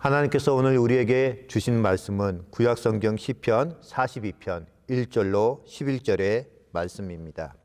하나님께서 오늘 우리에게 주신 말씀은 구약성경 시편 42편 1절로 11절의 말씀입니다.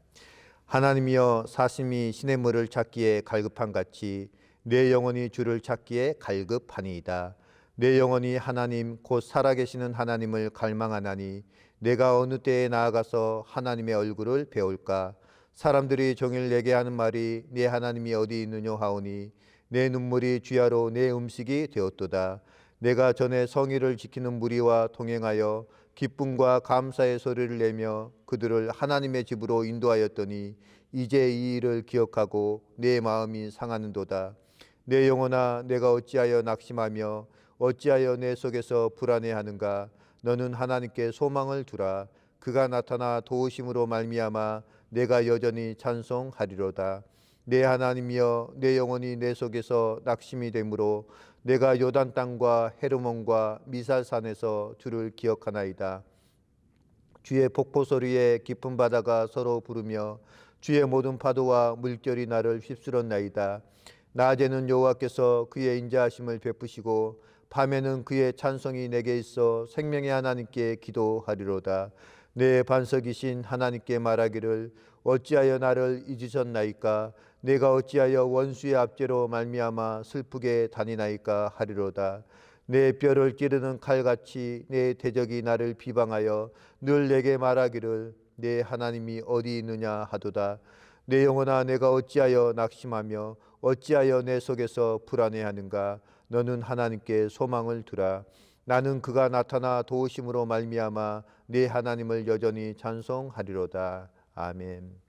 하나님이여, 사심이 시냇물을 찾기에 갈급한 같이 내 영혼이 주를 찾기에 갈급하니이다. 내 영혼이 하나님 곧 살아계시는 하나님을 갈망하나니 내가 어느 때에 나아가서 하나님의 얼굴을 배울까? 사람들이 종일 내게 하는 말이 네 하나님이 어디 있느냐 하오니 내 눈물이 주야로 내 음식이 되었도다. 내가 전에 성의를 지키는 무리와 동행하여 기쁨과 감사의 소리를 내며 그들을 하나님의 집으로 인도하였더니 이제 이 일을 기억하고 내 마음이 상하는도다. 내 영혼아, 내가 어찌하여 낙심하며 어찌하여 내 속에서 불안해하는가? 너는 하나님께 소망을 두라. 그가 나타나 도우심으로 말미암아 내가 여전히 찬송하리로다. 내 하나님이여, 내 영혼이 내 속에서 낙심이 되므로 내가 요단 땅과 헤르몬과 미살산에서 주를 기억하나이다. 주의 폭포 소리에 깊은 바다가 서로 부르며 주의 모든 파도와 물결이 나를 휩쓸었나이다. 낮에는 여호와께서 그의 인자하심을 베푸시고 밤에는 그의 찬송이 내게 있어 생명의 하나님께 기도하리로다. 내 반석이신 하나님께 말하기를 어찌하여 나를 잊으셨나이까? 내가 어찌하여 원수의 압제로 말미암아 슬프게 다니나이까 하리로다. 내 뼈를 찌르는 칼같이 내 대적이 나를 비방하여 늘 내게 말하기를 내 하나님이 어디 있느냐 하도다. 내 영혼아, 내가 어찌하여 낙심하며 어찌하여 내 속에서 불안해하는가? 너는 하나님께 소망을 두라. 나는 그가 나타나 도우심으로 말미암아 네 하나님을 여전히 찬송하리로다. 아멘.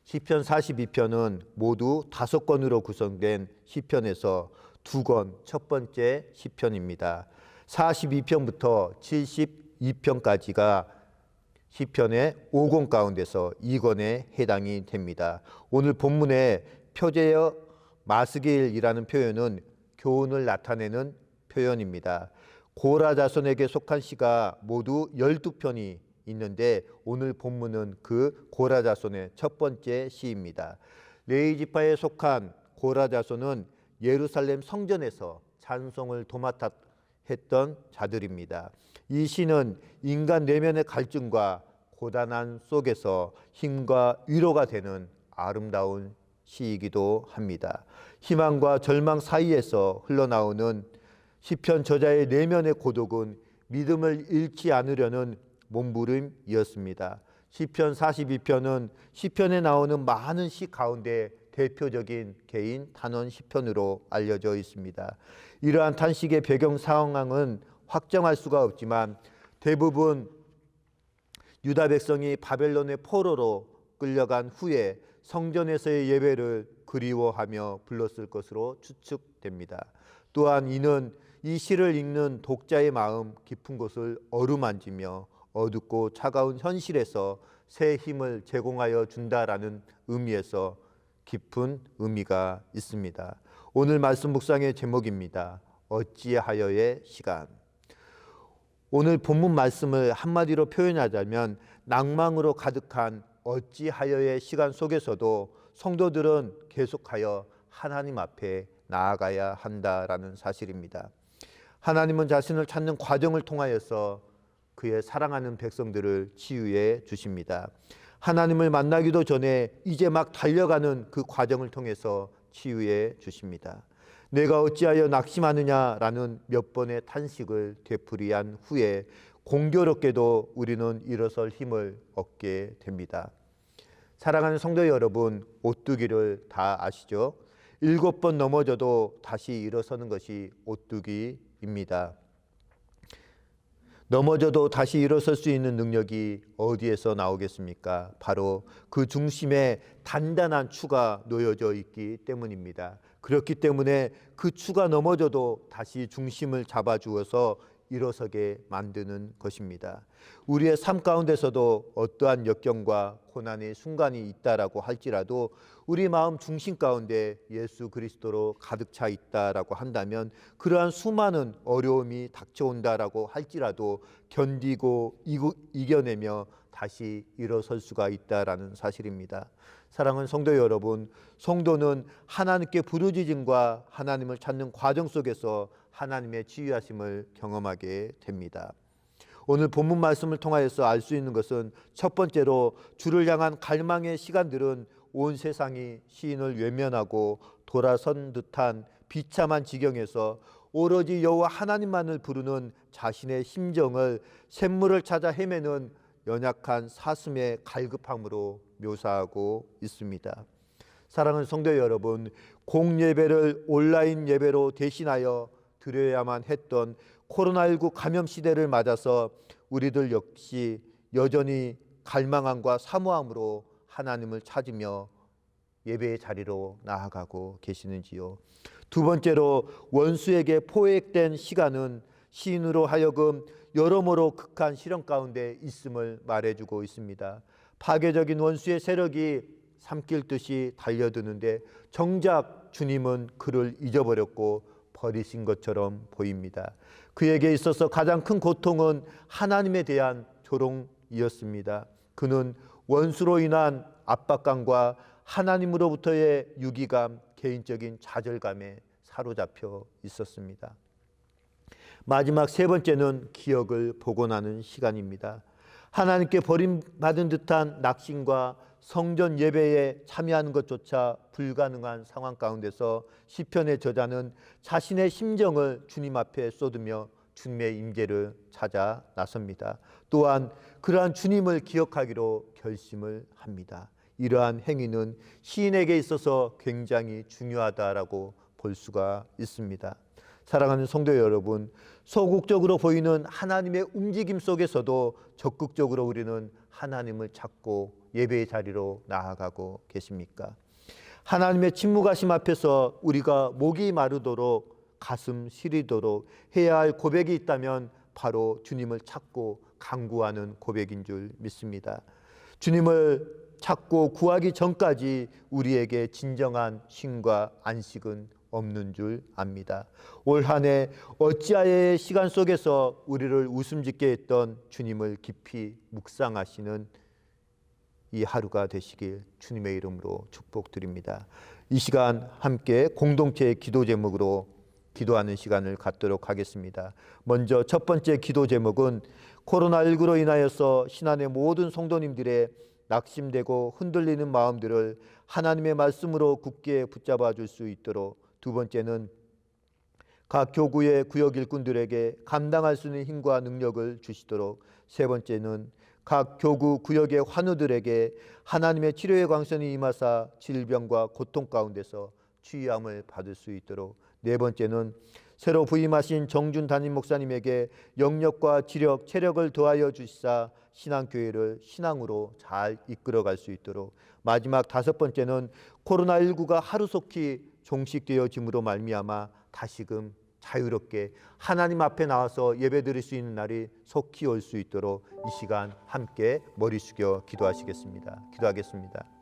시편 42편은 모두 5권으로 구성된 시편에서 2권, 첫 번째 시편입니다. 42편부터 72편까지가 시편의 5권 가운데서 2권에 해당이 됩니다. 오늘 본문의 표제어 마스길이라는 표현은 교훈을 나타내는 표현입니다. 고라 자손에게 속한 시가 모두 12편이 있는데 오늘 본문은 그 고라 자손의 첫 번째 시입니다. 레위 지파에 속한 고라 자손은 예루살렘 성전에서 찬송을 도맡아 했던 자들입니다. 이 시는 인간 내면의 갈증과 고단한 속에서 힘과 위로가 되는 아름다운 시이기도 합니다. 희망과 절망 사이에서 흘러나오는 시편 저자의 내면의 고독은 믿음을 잃지 않으려는 몸부림이었습니다. 시편 42편은 시편에 나오는 많은 시 가운데 대표적인 개인 단원 시편으로 알려져 있습니다. 이러한 탄식의 배경 상황은 확정할 수가 없지만 대부분 유다 백성이 바벨론의 포로로 끌려간 후에 성전에서의 예배를 그리워하며 불렀을 것으로 추측됩니다. 또한 이는 이 시를 읽는 독자의 마음 깊은 곳을 어루만지며 어둡고 차가운 현실에서 새 힘을 제공하여 준다라는 의미에서 깊은 의미가 있습니다. 오늘 말씀 묵상의 제목입니다. 어찌하여의 시간. 오늘 본문 말씀을 한마디로 표현하자면 낭망으로 가득한 어찌하여의 시간 속에서도 성도들은 계속하여 하나님 앞에 나아가야 한다라는 사실입니다. 하나님은 자신을 찾는 과정을 통하여서 그의 사랑하는 백성들을 치유해 주십니다. 하나님을 만나기도 전에 이제 막 달려가는 그 과정을 통해서 치유해 주십니다. 내가 어찌하여 낙심하느냐라는 몇 번의 탄식을 되풀이한 후에 공교롭게도 우리는 일어설 힘을 얻게 됩니다. 사랑하는 성도 여러분, 오뚜기를 다 아시죠? 7번 넘어져도 다시 일어서는 것이 오뚜기입니다. 넘어져도 다시 일어설 수 있는 능력이 어디에서 나오겠습니까? 바로 그 중심에 단단한 추가 놓여져 있기 때문입니다. 그렇기 때문에 그 추가 넘어져도 다시 중심을 잡아주어서 일어서게 만드는 것입니다. 우리의 삶 가운데서도 어떠한 역경과 고난의 순간이 있다라고 할지라도 우리 마음 중심 가운데 예수 그리스도로 가득 차 있다라고 한다면 그러한 수많은 어려움이 닥쳐온다라고 할지라도 견디고 이겨내며 다시 일어설 수가 있다라는 사실입니다. 사랑하는 성도 여러분, 성도는 하나님께 부르짖음과 하나님을 찾는 과정 속에서 하나님의 치유하심을 경험하게 됩니다. 오늘 본문 말씀을 통하여서 알 수 있는 것은 첫 번째로 주를 향한 갈망의 시간들은 온 세상이 시인을 외면하고 돌아선 듯한 비참한 지경에서 오로지 여호와 하나님만을 부르는 자신의 심정을 샘물을 찾아 헤매는 연약한 사슴의 갈급함으로 묘사하고 있습니다. 사랑하는 성도 여러분, 공예배를 온라인 예배로 대신하여 드려야만 했던 코로나19 감염 시대를 맞아서 우리들 역시 여전히 갈망함과 사모함으로 하나님을 찾으며 예배의 자리로 나아가고 계시는지요. 두 번째로 원수에게 포획된 시간은 시인으로 하여금 여러모로 극한 시련 가운데 있음을 말해주고 있습니다. 파괴적인 원수의 세력이 삼킬 듯이 달려드는데 정작 주님은 그를 잊어버렸고 버리신 것처럼 보입니다. 그에게 있어서 가장 큰 고통은 하나님에 대한 조롱이었습니다. 그는 원수로 인한 압박감과 하나님으로부터의 유기감, 개인적인 좌절감에 사로잡혀 있었습니다. 마지막 세 번째는 기억을 복원하는 시간입니다. 하나님께 버림받은 듯한 낙심과 성전 예배에 참여하는 것조차 불가능한 상황 가운데서 시편의 저자는 자신의 심정을 주님 앞에 쏟으며 주님의 임재를 찾아 나섭니다. 또한 그러한 주님을 기억하기로 결심을 합니다. 이러한 행위는 시인에게 있어서 굉장히 중요하다라고 볼 수가 있습니다. 사랑하는 성도 여러분, 소극적으로 보이는 하나님의 움직임 속에서도 적극적으로 우리는 하나님을 찾고 예배의 자리로 나아가고 계십니까? 하나님의 침묵하심 앞에서 우리가 목이 마르도록 가슴 시리도록 해야 할 고백이 있다면 바로 주님을 찾고 간구하는 고백인 줄 믿습니다. 주님을 찾고 구하기 전까지 우리에게 진정한 쉼과 안식은 없는 줄 압니다. 올 한 해 어찌하여의 시간 속에서 우리를 웃음짓게 했던 주님을 깊이 묵상하시는 이 하루가 되시길 주님의 이름으로 축복드립니다. 이 시간 함께 공동체의 기도 제목으로 기도하는 시간을 갖도록 하겠습니다. 먼저 첫 번째 기도 제목은 코로나19로 인하여서 신안의 모든 성도님들의 낙심되고 흔들리는 마음들을 하나님의 말씀으로 굳게 붙잡아 줄 수 있도록, 두 번째는 각 교구의 구역 일꾼들에게 감당할 수 있는 힘과 능력을 주시도록, 세 번째는 각 교구 구역의 환우들에게 하나님의 치료의 광선이 임하사 질병과 고통 가운데서 치유함을 받을 수 있도록, 네 번째는 새로 부임하신 정준 담임 목사님에게 영력과 지력, 체력을 더하여 주시사 신앙교회를 신앙으로 잘 이끌어갈 수 있도록, 마지막 다섯 번째는 코로나19가 하루속히 종식되어짐으로 말미암아 다시금 자유롭게 하나님 앞에 나와서 예배드릴 수 있는 날이 속히 올 수 있도록 이 시간 함께 머리 숙여 기도하시겠습니다. 기도하겠습니다.